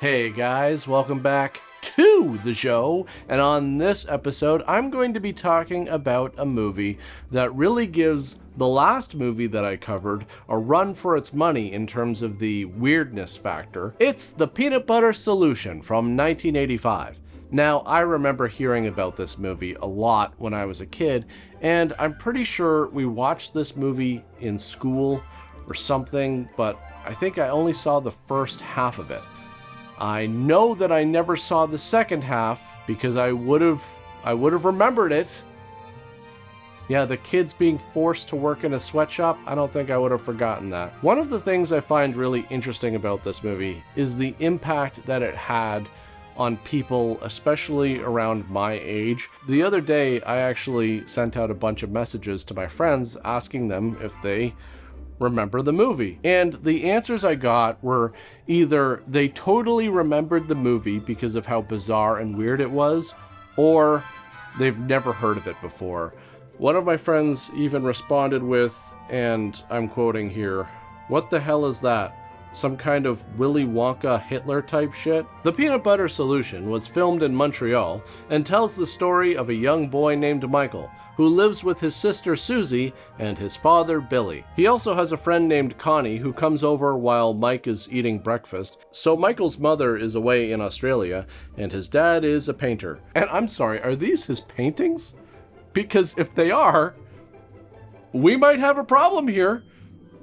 Hey guys, welcome back to the show, and on this episode I'm going to be talking about a movie that really gives the last movie that I covered a run for its money in terms of the weirdness factor. It's The Peanut Butter Solution from 1985. Now, I remember hearing about this movie a lot when I was a kid, and I'm pretty sure we watched this movie in school or something, but I think I only saw the first half of it. I know that I never saw the second half because I would have remembered it. Yeah, the kids being forced to work in a sweatshop, I don't think I would have forgotten that. One of the things I find really interesting about this movie is the impact that it had on people, especially around my age. The other day, I actually sent out a bunch of messages to my friends asking them if they remember the movie. And the answers I got were either they totally remembered the movie because of how bizarre and weird it was, or they've never heard of it before. One of my friends even responded with, and I'm quoting here, "What the hell is that? Some kind of Willy Wonka Hitler type shit?" The Peanut Butter Solution was filmed in Montreal and tells the story of a young boy named Michael who lives with his sister Susie and his father Billy. He also has a friend named Connie who comes over while Mike is eating breakfast. So Michael's mother is away in Australia and his dad is a painter. And I'm sorry, are these his paintings? Because if they are, we might have a problem here.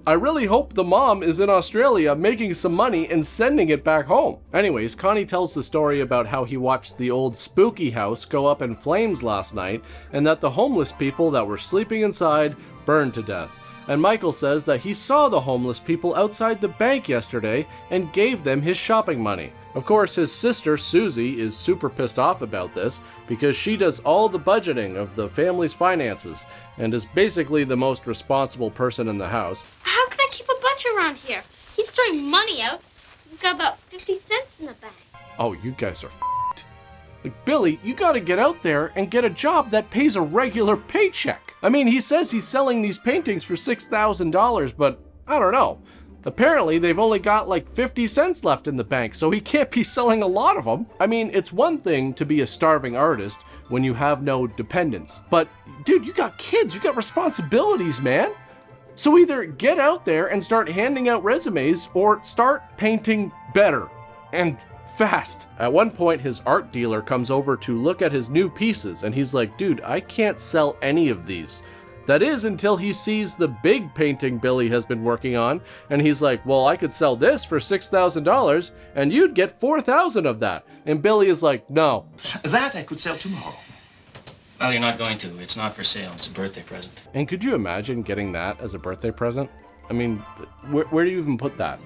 I really hope the mom is in Australia making some money and sending it back home. Anyways, Connie tells the story about how he watched the old spooky house go up in flames last night and that the homeless people that were sleeping inside burned to death. And Michael says that he saw the homeless people outside the bank yesterday and gave them his shopping money. Of course, his sister Susie is super pissed off about this because she does all the budgeting of the family's finances and is basically the most responsible person in the house. How can I keep a budget around here? He's throwing money out. We've got about 50 cents in the bank. Oh, you guys are f***ed. Like, Billy, you gotta get out there and get a job that pays a regular paycheck. I mean, he says he's selling these paintings for $6,000, but I don't know. Apparently, they've only got like 50 cents left in the bank, so he can't be selling a lot of them. I mean, it's one thing to be a starving artist when you have no dependents. But, dude, you got kids, you got responsibilities, man. So either get out there and start handing out resumes or start painting better and fast. At one point, his art dealer comes over to look at his new pieces, and he's like, dude, I can't sell any of these. That is until he sees the big painting Billy has been working on, and he's like, well, I could sell this for $6,000, and you'd get 4,000 of that. And Billy is like, no. That I could sell tomorrow. Well, you're not going to. It's not for sale. It's a birthday present. And could you imagine getting that as a birthday present? I mean, where do you even put that?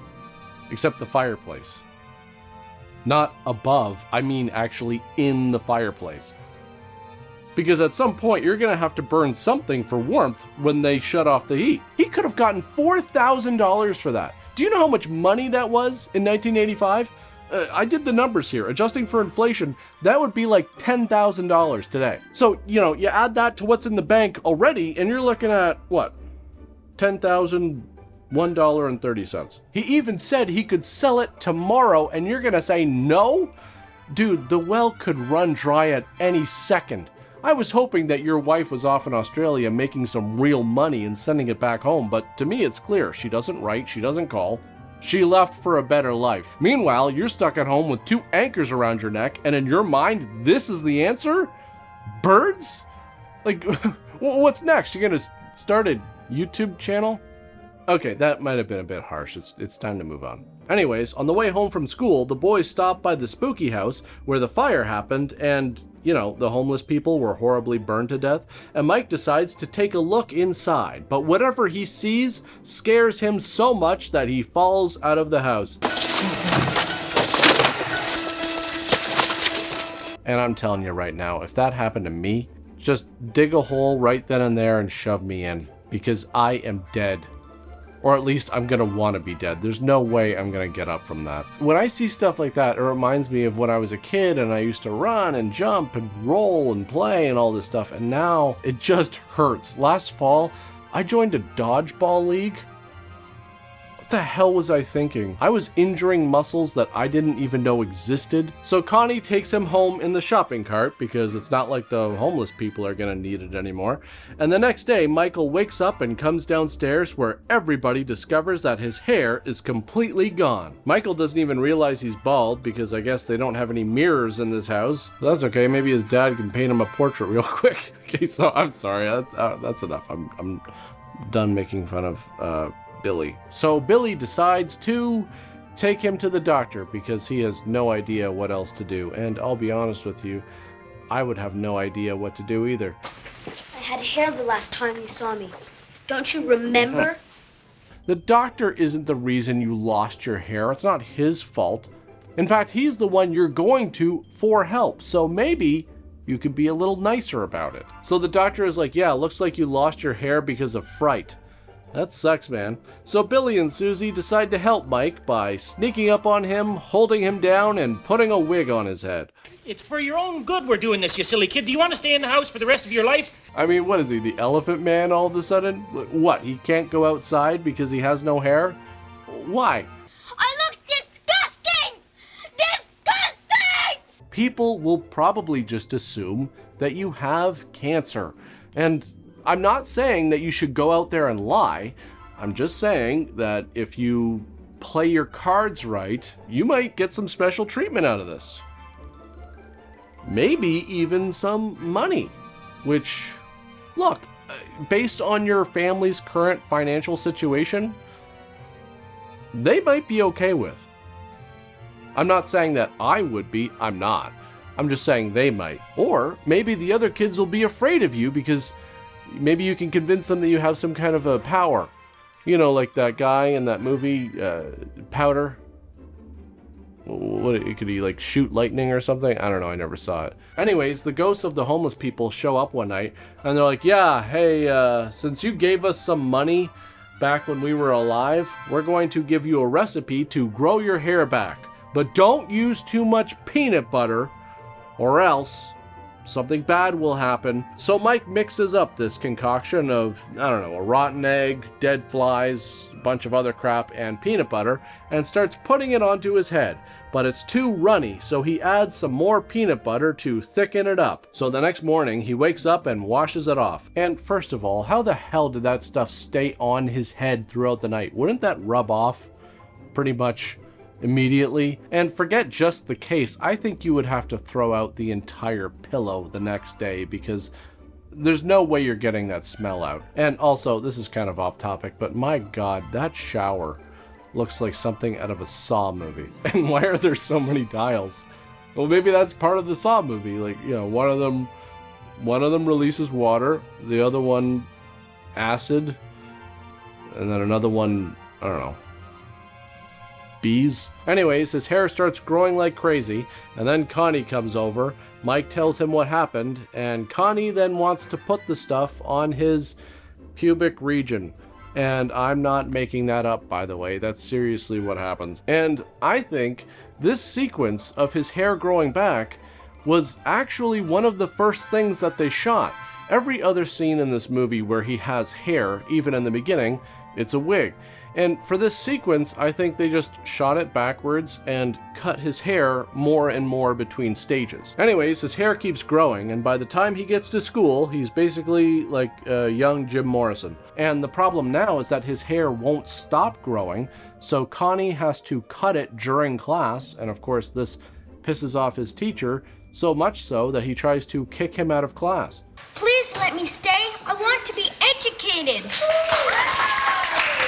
Except the fireplace. Not above, I mean actually in the fireplace. Because at some point, you're gonna have to burn something for warmth when they shut off the heat. He could have gotten $4,000 for that. Do you know how much money that was in 1985? I did the numbers here. Adjusting for inflation, that would be like $10,000 today. So, you know, you add that to what's in the bank already, and you're looking at, what? $10,001.30. He even said he could sell it tomorrow, and you're gonna say no? Dude, the well could run dry at any second. I was hoping that your wife was off in Australia making some real money and sending it back home, but to me it's clear. She doesn't write, she doesn't call. She left for a better life. Meanwhile, you're stuck at home with 2 anchors around your neck, and in your mind, this is the answer? Birds? Like, what's next? You're gonna start a YouTube channel? Okay, that might have been a bit harsh. It's time to move on. Anyways, on the way home from school, the boys stopped by the spooky house where the fire happened and, you know, the homeless people were horribly burned to death, and Mike decides to take a look inside, but whatever he sees scares him so much that he falls out of the house. And I'm telling you right now, if that happened to me, just dig a hole right then and there and shove me in, because I am dead. Or at least I'm gonna want to be dead. There's no way I'm gonna get up from that. When I see stuff like that, it reminds me of when I was a kid and I used to run and jump and roll and play and all this stuff, and now it just hurts. Last fall, I joined a dodgeball league. What the hell was I thinking? I was injuring muscles that I didn't even know existed. So Connie takes him home in the shopping cart because it's not like the homeless people are gonna need it anymore. And the next day, Michael wakes up and comes downstairs where everybody discovers that his hair is completely gone. Michael doesn't even realize he's bald because I guess they don't have any mirrors in this house. That's okay, maybe his dad can paint him a portrait real quick. Okay, so I'm sorry, that's enough. I'm done making fun of Billy. So Billy decides to take him to the doctor because he has no idea what else to do. And I'll be honest with you, I would have no idea what to do either. I had hair the last time you saw me. Don't you remember? The doctor isn't the reason you lost your hair. It's not his fault. In fact, he's the one you're going to for help. So maybe you could be a little nicer about it. So the doctor is like, yeah, looks like you lost your hair because of fright. That sucks, man. So Billy and Susie decide to help Mike by sneaking up on him, holding him down, and putting a wig on his head. It's for your own good we're doing this, you silly kid. Do you want to stay in the house for the rest of your life? I mean, what is he, the Elephant Man all of a sudden? What, he can't go outside because he has no hair? Why? I look disgusting! Disgusting! People will probably just assume that you have cancer. And I'm not saying that you should go out there and lie. I'm just saying that if you play your cards right, you might get some special treatment out of this. Maybe even some money, which, look, based on your family's current financial situation, they might be okay with. I'm not saying that I would be, I'm not. I'm just saying they might. Or maybe the other kids will be afraid of you because maybe you can convince them that you have some kind of a power. You know, like that guy in that movie, Powder. What, could he like shoot lightning or something? I don't know, I never saw it. Anyways, the ghosts of the homeless people show up one night and they're like, yeah, hey, since you gave us some money back when we were alive, we're going to give you a recipe to grow your hair back. But don't use too much peanut butter or else something bad will happen. So Mike mixes up this concoction of, I don't know, a rotten egg, dead flies, a bunch of other crap, and peanut butter, and starts putting it onto his head. But it's too runny, so he adds some more peanut butter to thicken it up. So the next morning, he wakes up and washes it off. And first of all, how the hell did that stuff stay on his head throughout the night? Wouldn't that rub off pretty much immediately? And forget just the case, I think you would have to throw out the entire pillow the next day because there's no way you're getting that smell out. And also, this is kind of off topic, but my god, that shower looks like something out of a Saw movie. And why are there so many dials? Well, maybe that's part of the Saw movie. Like, you know, one of them releases water, the other one acid, and then another one, I don't know, bees. Anyways, his hair starts growing like crazy, and then Connie comes over. Mike tells him what happened, and Connie then wants to put the stuff on his pubic region. And I'm not making that up, by the way. That's seriously what happens. And I think this sequence of his hair growing back was actually one of the first things that they shot. Every other scene in this movie where he has hair, even in the beginning, it's a wig. And for this sequence, I think they just shot it backwards and cut his hair more and more between stages. Anyways, his hair keeps growing, and by the time he gets to school, he's basically like a young Jim Morrison. And the problem now is that his hair won't stop growing, so Connie has to cut it during class, and of course this pisses off his teacher, so much so that he tries to kick him out of class. Please let me stay. I want to be educated.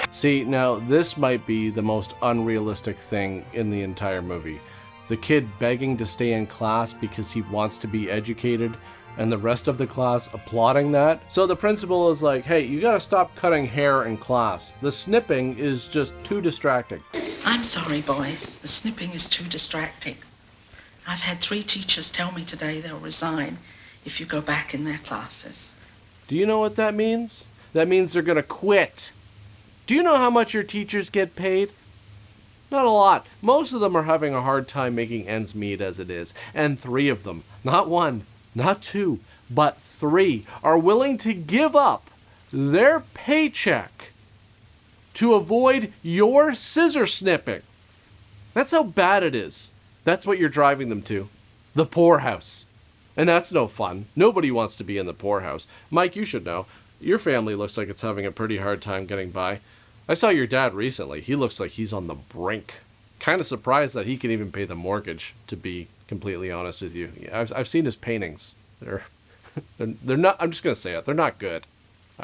See, now this might be the most unrealistic thing in the entire movie. The kid begging to stay in class because he wants to be educated, and the rest of the class applauding that. So the principal is like, hey, you gotta stop cutting hair in class. The snipping is just too distracting. I'm sorry, boys. The snipping is too distracting. I've had 3 teachers tell me today they'll resign if you go back in their classes. Do you know what that means? That means they're gonna quit. Do you know how much your teachers get paid? Not a lot. Most of them are having a hard time making ends meet as it is. And 3 of them, not 1, not 2, but 3, are willing to give up their paycheck to avoid your scissor snipping. That's how bad it is. That's what you're driving them to. The poorhouse. And that's no fun. Nobody wants to be in the poorhouse. Mike, you should know. Your family looks like it's having a pretty hard time getting by. I saw your dad recently. He looks like he's on the brink. Kind of surprised that he can even pay the mortgage, to be completely honest with you. I've seen his paintings. They're not, I'm just going to say it, they're not good.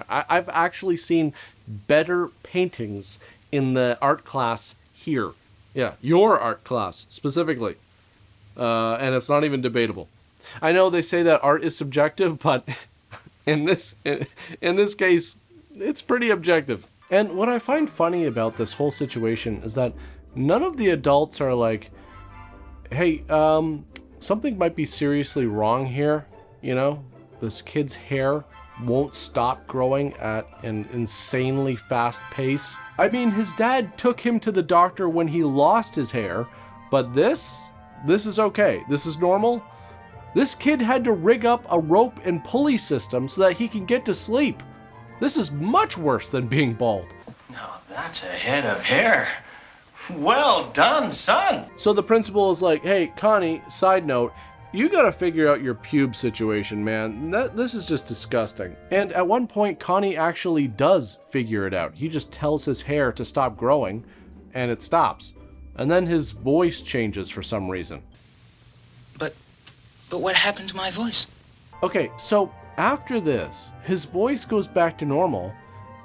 I've actually seen better paintings in the art class here. Yeah, your art class, specifically. And it's not even debatable. I know they say that art is subjective, but in this case, it's pretty objective. And what I find funny about this whole situation is that none of the adults are like, hey, something might be seriously wrong here. You know, this kid's hair won't stop growing at an insanely fast pace. I mean, his dad took him to the doctor when he lost his hair, but this is okay. This is normal. This kid had to rig up a rope and pulley system so that he can get to sleep. This is much worse than being bald. Now that's a head of hair. Well done, son. So the principal is like, hey, Connie, side note, you gotta figure out your pube situation, man. This is just disgusting. And at one point, Connie actually does figure it out. He just tells his hair to stop growing, and it stops. And then his voice changes for some reason. But what happened to my voice? Okay, so after this, his voice goes back to normal,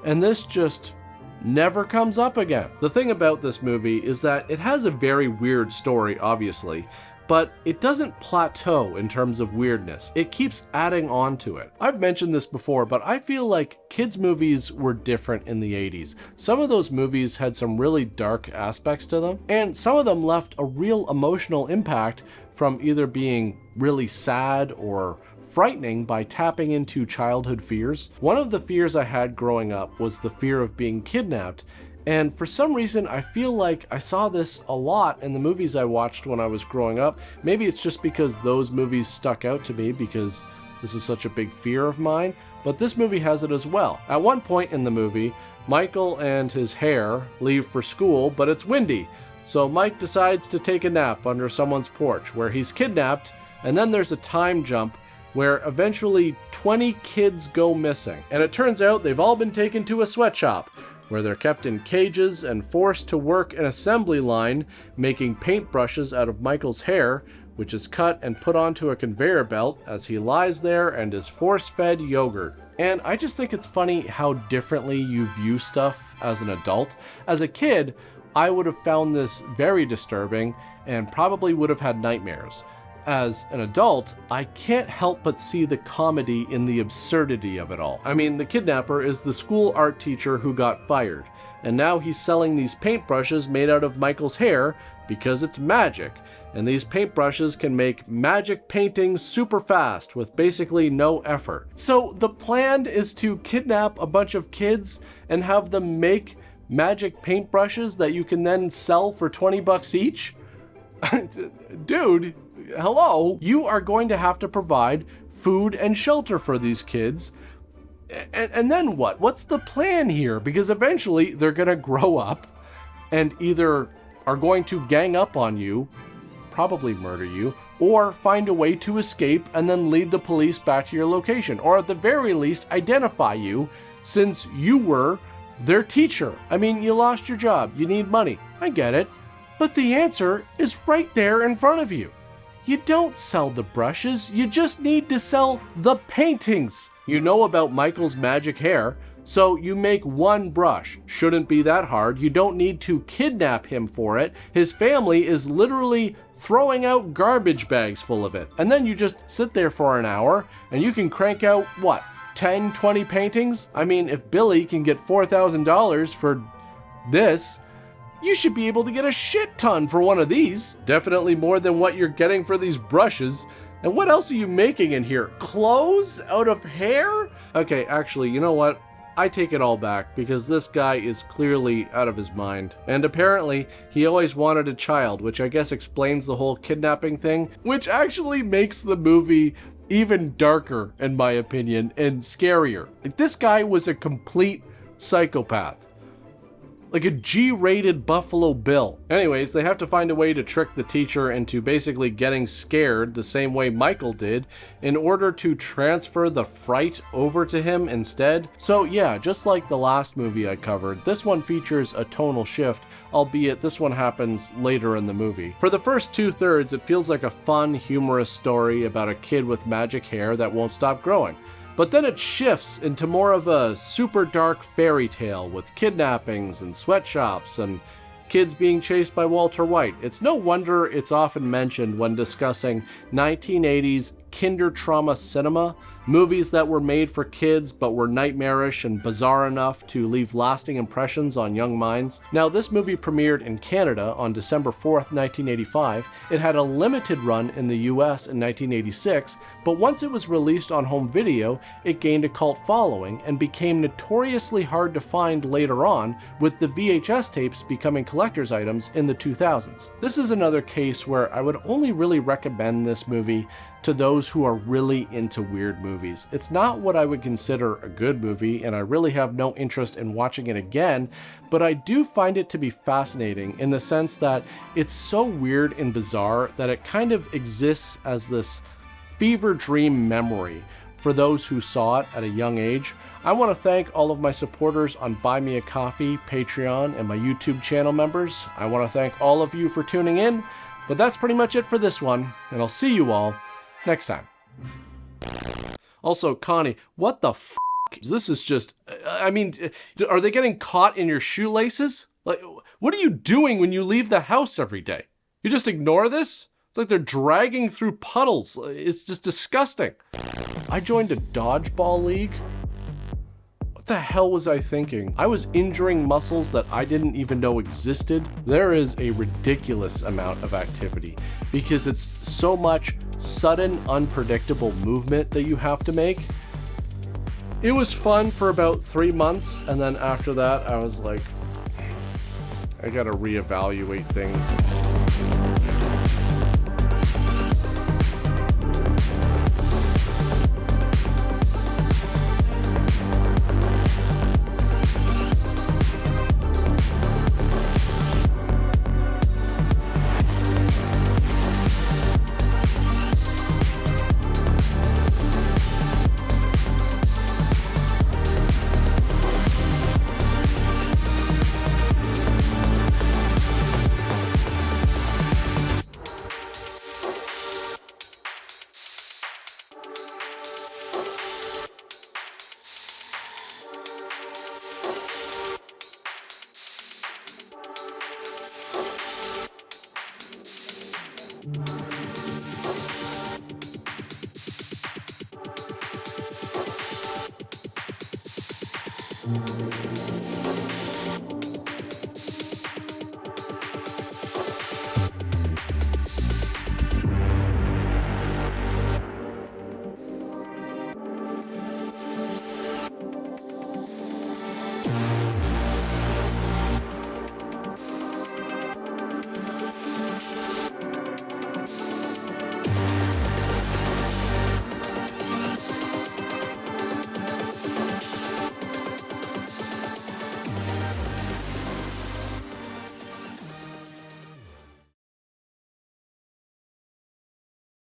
and this just never comes up again. The thing about this movie is that it has a very weird story, obviously, but it doesn't plateau in terms of weirdness. It keeps adding on to it. I've mentioned this before, but I feel like kids' movies were different in the 80s. Some of those movies had some really dark aspects to them, and some of them left a real emotional impact from either being really sad or frightening by tapping into childhood fears. One of the fears I had growing up was the fear of being kidnapped, and for some reason I feel like I saw this a lot in the movies I watched when I was growing up. Maybe it's just because those movies stuck out to me because this is such a big fear of mine, but this movie has it as well. At one point in the movie, Michael and his hair leave for school, but it's windy. So Mike decides to take a nap under someone's porch where he's kidnapped, and then there's a time jump where eventually 20 kids go missing. And it turns out they've all been taken to a sweatshop where they're kept in cages and forced to work an assembly line making paintbrushes out of Michael's hair, which is cut and put onto a conveyor belt as he lies there and is force-fed yogurt. And I just think it's funny how differently you view stuff as an adult. As a kid, I would have found this very disturbing and probably would have had nightmares. As an adult, I can't help but see the comedy in the absurdity of it all. I mean, the kidnapper is the school art teacher who got fired, and now he's selling these paintbrushes made out of Michael's hair because it's magic, and these paintbrushes can make magic paintings super fast with basically no effort. So the plan is to kidnap a bunch of kids and have them make magic paintbrushes that you can then sell for 20 bucks each? Dude, hello? You are going to have to provide food and shelter for these kids. And then what? What's the plan here? Because eventually they're going to grow up and either are going to gang up on you, probably murder you, or find a way to escape and then lead the police back to your location. Or at the very least, identify you since you were their teacher. I mean, you lost your job, you need money, I get it, but the answer is right there in front of you. You don't sell the brushes, you just need to sell the paintings. You know about Michael's magic hair, so you make one brush. Shouldn't be that hard, you don't need to kidnap him for it. His family is literally throwing out garbage bags full of it. And then you just sit there for an hour and you can crank out, what, 10, 20 paintings? I mean, if Billy can get $4,000 for this, you should be able to get a shit ton for one of these. Definitely more than what you're getting for these brushes. And what else are you making in here? Clothes out of hair? Okay, actually, you know what? I take it all back because this guy is clearly out of his mind. And apparently, he always wanted a child, which I guess explains the whole kidnapping thing, which actually makes the movie even darker, in my opinion, and scarier. Like, this guy was a complete psychopath. Like a G-rated Buffalo Bill. Anyways, they have to find a way to trick the teacher into basically getting scared the same way Michael did in order to transfer the fright over to him instead. So yeah, just like the last movie I covered, this one features a tonal shift, albeit this one happens later in the movie. For the first 2/3, it feels like a fun, humorous story about a kid with magic hair that won't stop growing. But then it shifts into more of a super dark fairy tale with kidnappings and sweatshops and kids being chased by Walter White. It's no wonder it's often mentioned when discussing 1980s Kindertauma Cinema, movies that were made for kids but were nightmarish and bizarre enough to leave lasting impressions on young minds. Now, this movie premiered in Canada on December 4th, 1985. It had a limited run in the US in 1986, but once it was released on home video, it gained a cult following and became notoriously hard to find later on, with the VHS tapes becoming collector's items in the 2000s. This is another case where I would only really recommend this movie to those who are really into weird movies. It's not what I would consider a good movie, and I really have no interest in watching it again, but I do find it to be fascinating in the sense that it's so weird and bizarre that it kind of exists as this fever dream memory for those who saw it at a young age. I want to thank all of my supporters on Buy Me a Coffee, Patreon, and my YouTube channel members. I want to thank all of you for tuning in, but that's pretty much it for this one, and I'll see you all next time. Also, Connie, what the f***? This is just, I mean, are they getting caught in your shoelaces? Like, what are you doing when you leave the house every day? You just ignore this? It's like they're dragging through puddles. It's just disgusting. I joined a dodgeball league. What the hell was I thinking? I was injuring muscles that I didn't even know existed. There is a ridiculous amount of activity because it's so much sudden, unpredictable movement that you have to make. It was fun for about 3 months, and then after that, I was like, I gotta reevaluate things.